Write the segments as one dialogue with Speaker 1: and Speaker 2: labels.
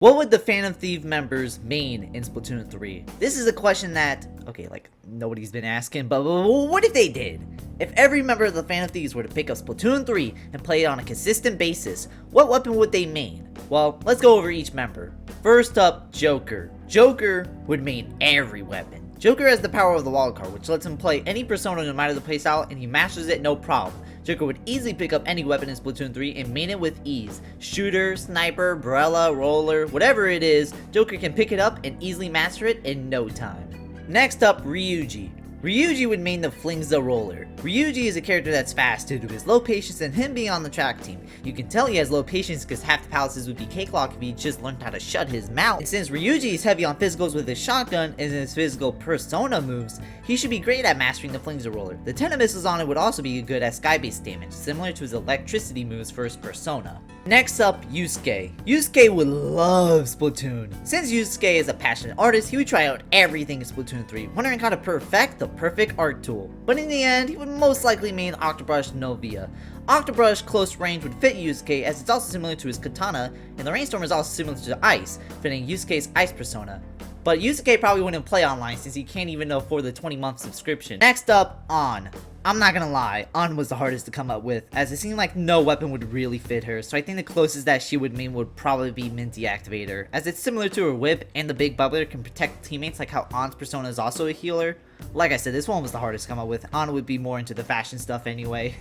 Speaker 1: What would the Phantom Thieves members main in Splatoon 3? This is a question that, okay, like, nobody's been asking, but what if they did? If every member of the Phantom Thieves were to pick up Splatoon 3 and play it on a consistent basis, what weapon would they main? Well, let's go over each member. First up, Joker. Joker would main every weapon. Joker has the power of the wild card, which lets him play any persona no matter the playstyle, and he masters it no problem. Joker would easily pick up any weapon in Splatoon 3 and main it with ease. Shooter, sniper, umbrella, roller, whatever it is, Joker can pick it up and easily master it in no time. Next up, Ryuji. Ryuji would main the Flings the Roller. Ryuji is a character that's fast due to his low patience and him being on the track team. You can tell he has low patience because half the palaces would be cakewalk if he just learned how to shut his mouth. And since Ryuji is heavy on physicals with his shotgun and his physical persona moves, he should be great at mastering the Flings the Roller. The 10 missiles on it would also be good at sky-based damage, similar to his electricity moves for his persona. Next up, Yusuke. Yusuke would love Splatoon. Since Yusuke is a passionate artist, he would try out everything in Splatoon 3, wondering how to perfect the perfect art tool. But in the end, he would most likely main Octobrush Novia. Octobrush close range would fit Yusuke as it's also similar to his katana, and the Rainstorm is also similar to Ice, fitting Yusuke's Ice persona. But Yusuke probably wouldn't play online since he can't even afford the 20-month subscription. Next up, An. I'm not gonna lie, An was the hardest to come up with, as it seemed like no weapon would really fit her, so I think the closest that she would main would probably be Mint Deactivator, as it's similar to her whip, and the big bubbler can protect teammates like how An's persona is also a healer. Like I said, this one was the hardest to come up with. An would be more into the fashion stuff anyway.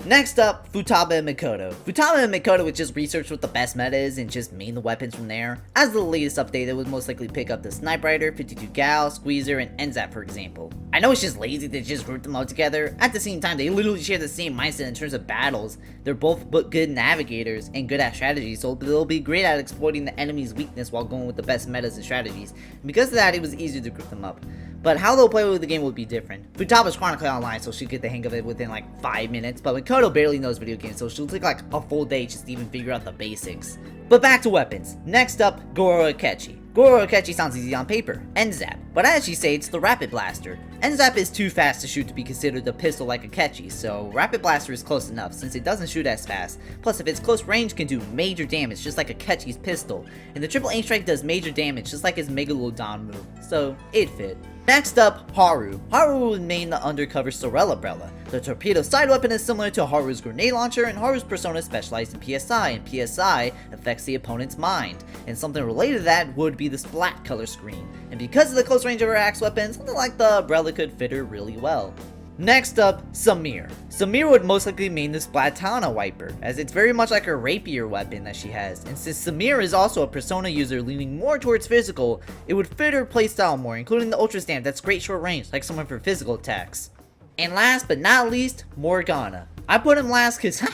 Speaker 1: Next up, Futaba and Mikoto. Futaba and Mikoto would just research what the best meta is and just main the weapons from there. As the latest update, it would most likely pick up the Snipe Rider, 52 Gal, Squeezer, and NZAP for example. I know it's just lazy to just group them all together. At the same time, they literally share the same mindset in terms of battles. They're both good navigators and good at strategy, so they'll be great at exploiting the enemy's weakness while going with the best metas and strategies. And because of that, it was easier to group them up. But how they'll play with the game would be different. Futaba's chronically online, so she'll get the hang of it within like 5 minutes, but Mikoto barely knows video games, so she'll take like a full day just to even figure out the basics. But back to weapons. Next up, Goro Akechi. Goro Akechi sounds easy on paper, NZAP, but I actually say it's the Rapid Blaster. NZAP is too fast to shoot to be considered a pistol like Akechi, so Rapid Blaster is close enough since it doesn't shoot as fast, plus if it's close range can do major damage just like Akechi's pistol, and the triple aim strike does major damage just like his Megalodon move, so it fit. Next up, Haru. Haru would main the undercover Sorella Umbrella. The torpedo side weapon is similar to Haru's grenade launcher, and Haru's persona specialized in PSI, and PSI affects the opponent's mind. And something related to that would be the splat color screen. And because of the close range of her axe weapon, something like the umbrella could fit her really well. Next up, Samira. Samira would most likely main the Splatana Wiper, as it's very much like her rapier weapon that she has, and since Samira is also a persona user leaning more towards physical, it would fit her playstyle more, including the Ultra Stamp that's great short range, like someone for physical attacks. And last but not least, Morana. I put him last because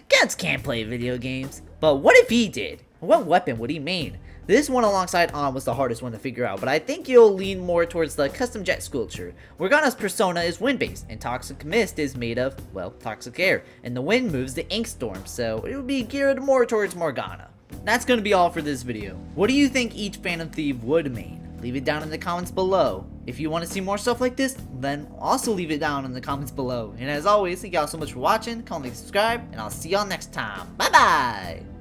Speaker 1: cats can't play video games, but what if he did? What weapon would he main? This one alongside An was the hardest one to figure out, but I think you'll lean more towards the custom jet sculpture. Morgana's persona is wind-based, and Toxic Mist is made of, well, toxic air, and the wind moves the ink storm, so it would be geared more towards Morgana. That's gonna be all for this video. What do you think each Phantom Thief would main? Leave it down in the comments below. If you want to see more stuff like this, then also leave it down in the comments below. And as always, thank y'all so much for watching, comment, subscribe, and I'll see y'all next time. Bye bye!